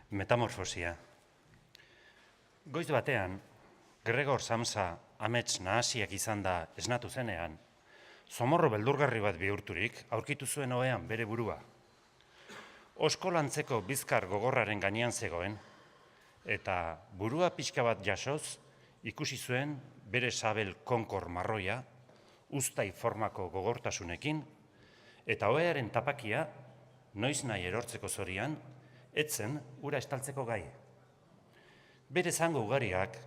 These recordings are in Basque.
Metamorfosia. Goiz batean, Gregor Samsa amets nahasiak izan da esnatu zenean, zomorro beldurgarri bat bihurturik aurkitu zuen ohean bere burua. Oskolantzeko bizkar gogorraren gainean zegoen, eta burua pixka bat jasoz ikusi zuen bere sabel konkor marroia, uztai formako gogortasunekin, eta ohearen tapakia, noiz nahi erortzeko zorian, etzen ura estaltzeko gai. Bere zango ugariak,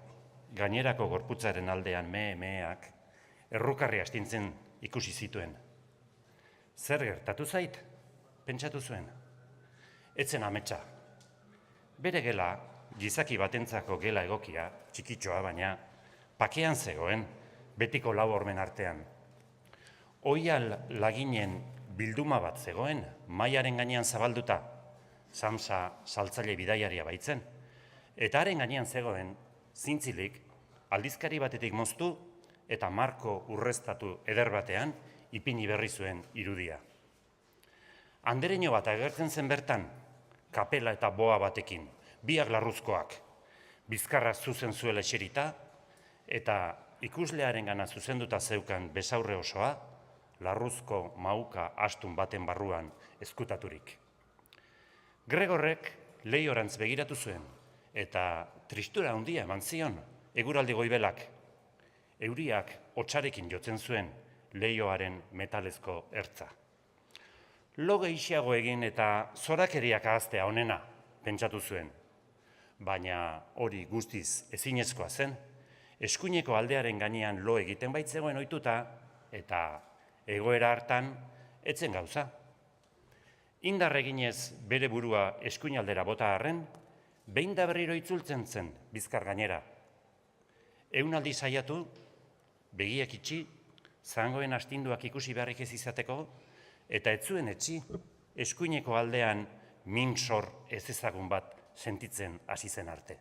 gainerako gorputzaren aldean meheak, errukarri astintzen ikusi zituen. Zer gertatu zait? Pentsatu zuen. Etzen ametsa. Bere gela, gizaki batentzako gela egokia, txikitxoa baina, pakean zegoen, betiko lau hormen artean. Oial laginen bilduma bat zegoen, mailaren gainean zabalduta, Samsa saltzaile bidaiaria baitzen, eta haren gainean zegoen, zintzilik, aldizkari batetik moztu eta marko urreztatu eder batean ipini berri zuen irudia. Andereño bat agertzen zen bertan, kapela eta boa batekin, biak larruzkoak, bizkarra zuzen zuela eserita, eta ikuslearen gana zuzenduta zeukan besaurre osoa, larruzko mauka astun baten barruan ezkutaturik. Gregorrek leihorantz begiratu zuen, eta tristura handia eman zion, eguraldi goibelak. Euriak hotsarekin jotzen zuen leihoaren metalezko ertza. Lo gehiago egin eta zorakeriak ahaztea onena, pentsatu zuen. Baina hori guztiz ezinezkoa zen, eskuineko aldearen gainean lo egiten baitzegoen ohituta, eta egoera hartan etzen gauza. Indar eginez bere burua eskuinaldera bota arren, behin da berriro itzultzen zen bizkar gainera. Ehunaldi saiatu, begiak itxi, zangoen astinduak ikusi beharrik ez izateko, eta ez zuen etxi, eskuineko aldean min sor ez ezagun bat sentitzen hasi zen arte.